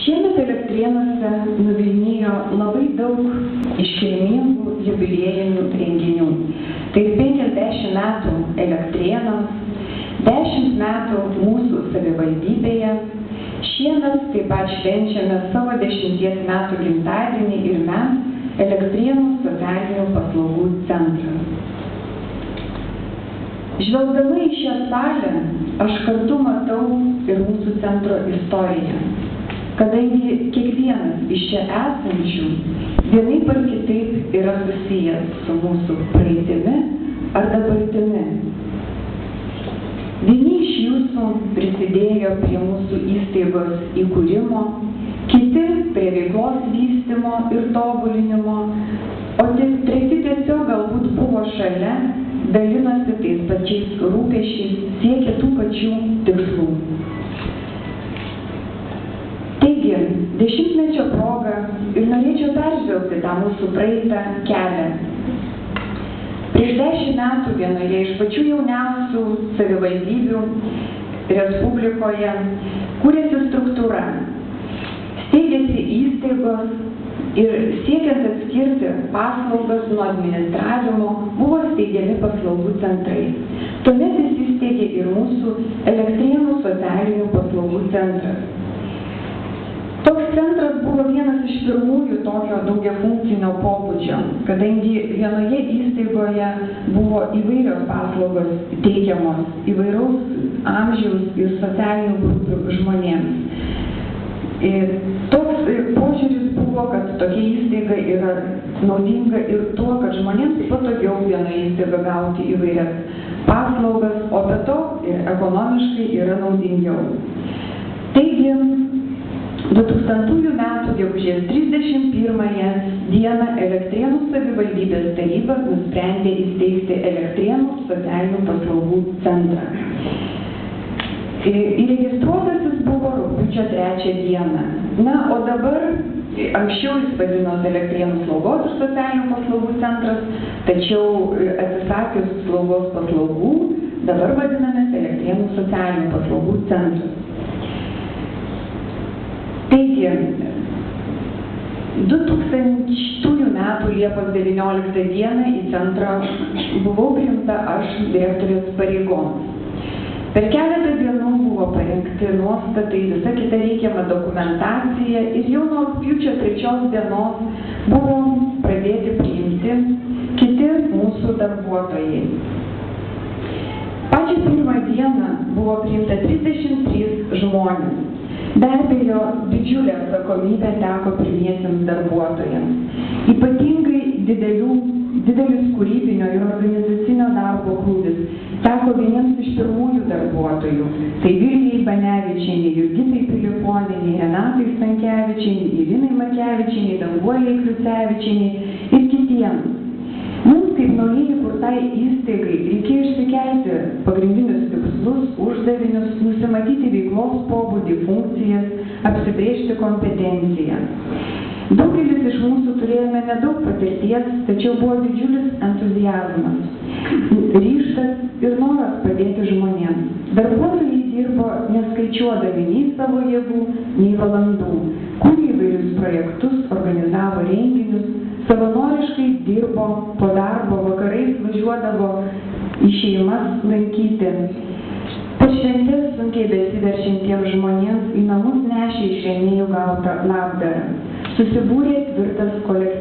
Šiemet Elektrėnuose nuvilnijo labai daug iškilmingų jubiliejinių renginių. Tai 50 metų Elektrėnams, 10 metų mūsų savivaldybėje. Šiemet taip pat švenčiame savo 10 metų gimtadienį ir mes, Elektrėnų socialinių paslaugų centras. Žvelgdama į šią salę, aš kartu matau ir mūsų centro istoriją, kadangi kiekvienas iš čia esančių vienaip ar kitaip yra susijęs su mūsų praeitimi ar dabartimi. Vieni iš jūsų prisidėjo prie mūsų įstaigos įkūrimo, kiti prie veiklos vystymo ir tobulinimo, o treti tiesiog galbūt buvo šalia, dalinosi tais pačiais rūpesčiais, siekė tų pačių tikslų. Taigi, 10-mečio proga ir norėčiau peržvelgti tą mūsų praeitą kelią. Prieš 10 metų vienoje iš pačių jauniausių savivaldybių Respublikoje kūrėsi struktūra, steigėsi įstaigos ir siekiant atskirti paslaugas nuo administravimo buvo steigiami paslaugų centrai. Tuomet įsisteigė ir mūsų Elektrėnų socialinių paslaugų centras. Toks centras buvo vienas iš pirmųjų tokio daugiafunkcinio pobūdžio, kadangi vienoje įstaigoje buvo įvairios paslaugos teikiamos įvairaus amžiaus ir socialinių grupių žmonėms. Toks požiūris buvo, kad tokia įstaiga yra naudinga ir tuo, kad žmonėms patogiau vienoje įstaigoje gauti įvairias paslaugas, o be to ir ekonomiškai yra naudingiau. Taigi, 2000 metų gegužės 31 dieną Elektrėnų savivaldybės taryba nusprendė įsteigti Elektrėnų socialinių paslaugų centrą. Įregistruotasis buvo rugpjūčio 3 dieną. Na, o dabar, anksčiau jis vadinosi Elektrėnų slaugos ir socialinių paslaugų centras, tačiau atsisakius slaugos paslaugų, dabar vadinamės Elektrėnų socialinių paslaugų centras. Taigi, 2000 metų Liepos 19 dieną į centrą buvau priimta aš direktorės pareigoms. Per keletą dienų buvo parengti nuostatai, visa kita reikiama dokumentacija ir jau nuo rugpjūčio 3 dienos buvo pradėti priimti kiti mūsų darbuotojai. Pačią pirmą dieną buvo priimta 33 žmonės. Be abejo, didžiulė atsakomybė teko pirmiesiems darbuotojams. Ypatingai didelis kūrybinio ir organizacinio darbo krūvis teko vieniems iš pirmųjų darbuotojų. Tai Vilijai Banevičienei, Jurgitai Piliponienei, Renatai Stankevičienei, Irinai Markevičienei, Danguolei Kriucevičienei ir kitiems. Mums kaip naujai įkurtai įstaigai reikėjo išsikelti pagrindinius tikslus, uždavinius, nusimatyti veiklos pobūdį, funkcijas, apsibrėžti kompetenciją. Daugelis iš mūsų turėjome nedaug patirties, tačiau buvo didžiulis entuziazmas, ryžtas ir noras padėti žmonėms. Darbuotojai dirbo neskaičiuodami nei savo jėgų, nei valandų, kūrė įvairius projektus, organizavo renginius, savanoriškai dirbo, po darbo vakarais važiuodavo į šeimas lankyti. Per šventes sunkiai besiverčiantiems žmonėms į namus nešė iš rėmėjų gautą labdarą. Susibūrė tvirtas kolektyvas.